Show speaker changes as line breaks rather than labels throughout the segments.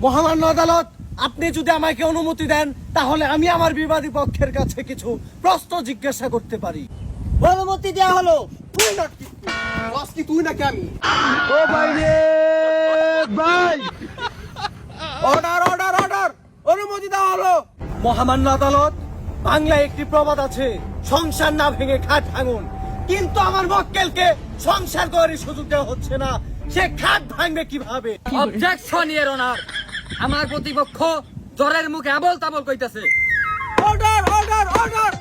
মহামান্য আদালত, আপনি যদি আমাকে অনুমতি দেন তাহলে আমি আমার বিবাদী পক্ষের কাছে কিছু প্রশ্ন জিজ্ঞাসা করতে পারি।
অনুমতি দেওয়া হলো।
তুই নাকি আমি?
ও ভাই রে ভাই,
অর্ডার অর্ডার অর্ডার, অনুমতি দেওয়া হলো।
মহামান্য আদালত, বাংলায় একটি প্রবাদ আছে, সংসার না ভেঙে খাট ভাঙুন। কিন্তু আমার মক্কেলকে সংসার করার সুযোগ দেওয়া হচ্ছে না, সে খাট ভাঙবে কিভাবে?
অবজেকশন ইওর অনার, আমার প্রতিপক্ষ জ্বরের মুখে আবল তাবল কইতাছে।
অর্ডার অর্ডার অর্ডার,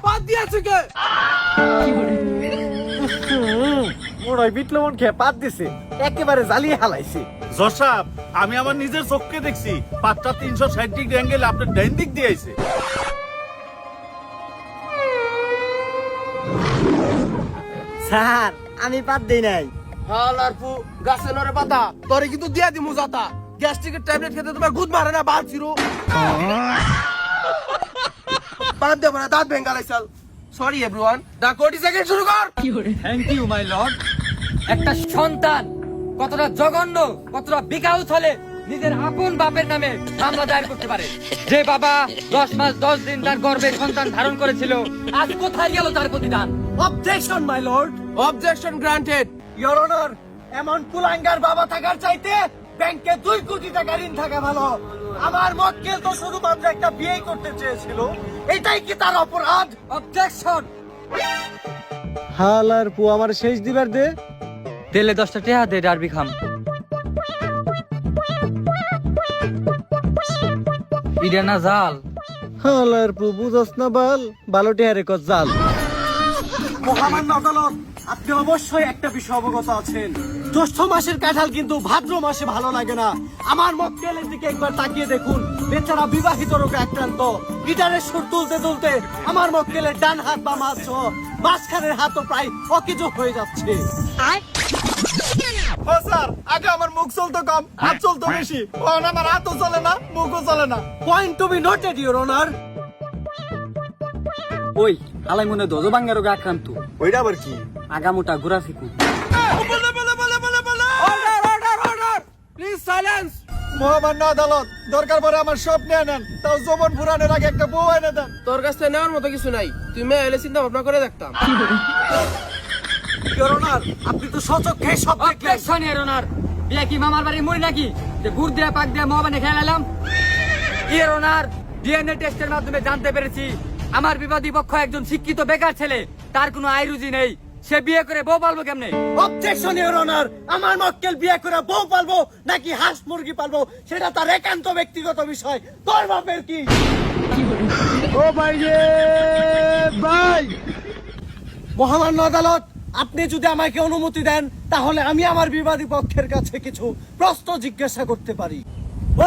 বাদ দিয়েছে কে?
মোড়ই বিটলমন খেয়ে পাত দিছে, একেবারে জ্বালিয়ে হালাইছে।
জজ সাহেব, আমি আমার নিজের চোখকে দেখছি, পাতটা 360 ডিগ্রি অ্যাঙ্গেল আপনার ডাইন দিক দিয়ে আইছে।
স্যার, আমি বাদ দেই নাই।
হালার ফু, গাছে নরে পাতা, তোরে কিন্তু দিয়া দিমু জাতা। গ্যাস্ট্রিকের ট্যাবলেট খেতে তোমার গুদ মারে না, বাদ ছিরো। বাদ দেবো না, দাঁত ভেঙ্গা লাইছাল। Sorry everyone, the court is again শুরু কর।
Thank you my lord. একটা সন্তান কতটা জঘন্য, কতটা বিকাউত হলে নিজের আপন বাপের নামে মামলা দায়ের করতে পারে? যে বাবা 10 মাস 10 দিন তার গর্ভে সন্তান ধারণ করেছিল, আজ কোথায় গেল তার প্রতিদান?
Objection my lord.
Objection granted.
Your honour, এমন কুলাঙ্গার বাবা থাকার চাইতে ব্যাংকে 2 কোটি টাকা ঋণ থাকা ভালো। আমার মক্কেল তো শুধুমাত্র একটা বিয়ে করতে চেয়েছিল, এটাই কি তার অপরাধ?
অবজেকশন।
হালার পু, আমার শেষ দিবার দে।
তেলে 10টা টেহা দে ডারবি খাম। ইডা না জাল।
হালার পু, বুঝস না বাল, বালোটে হারে কস জাল। মহামান্য আদালত, আপনি অবশ্যই একটা বিষয় অবগত আছেন, জ্যৈষ্ঠ মাসের কাঁঠাল কিন্তু ভাদ্র মাসে ভালো লাগে না। আমার মক্কেলের দিকে একবার তাকিয়ে দেখুন, বেচারা বিবাহিত রোগে আক্রান্ত। গিটারের সুর তুলতে তুলতে আমার মক্কেলের ডান হাত বা মাছ সহ মাঝখানের হাতও প্রায় অকেজো হয়ে যাচ্ছে।
ও স্যার, আগে আমার মুখ চলতো কম, হাত চলতো বেশি। এখন আমার হাতও চলে না, মুখও চলে না।
Point to be noted your honour.
ওই আলাই মনে দজ বাঙ্গা রোগে আক্রান্ত,
ওইটা আবার কি?
আগামোটা ঘুরা ফিকু।
Order order order, please silence.
মহামান্য আদালত, দরকার পরে আমার সব নিয়ে নেন, তাও যৌবন ফুরানোর আগে একটা বউ এনে দেন।
তোর কাছ থেকে নেওয়ার মতো কিছু নাই, তুই মেয়ে এলে চিন্তা ভাবনা করে দেখতাম।
ইওর অনার, আপনি তো সচক্ষে সব দেখলেন।
অবজেকশন ইওর অনার, বিয়া কি মামার বাড়ি মুড়ি নাকি যে গুড় দিয়ে পাক দিয়ে মহাবানে খেলালাম? ইওর অনার, ডিএনএ টেস্টের মাধ্যমে জানতে পেরেছি আমার বিবাদী পক্ষ একজন শিক্ষিত বেকার ছেলে, তার কোনো আয় রুজি নেই। সে বিয়ে করে বউ পালবো কেমনে?
অবজেকশন ইওর অনার, আমার মক্কেল বিয়ে করে বউ পালবো নাকি হাঁস মুরগি পালবো সেটা তার একান্ত ব্যক্তিগত বিষয়। তোর বাপের কি? ও ভাই রে ভাই, মহামান্য আদালত, আপনি যদি আমাকে অনুমতি দেন তাহলে আমি আমার বিবাদী পক্ষের কাছে কিছু প্রশ্ন জিজ্ঞাসা করতে পারি।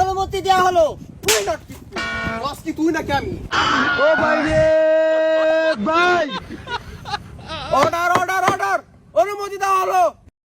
অনুমতি দেওয়া হলো।
তুই নাকি আমি?
ও ভাই রে ভাই,
অর্ডার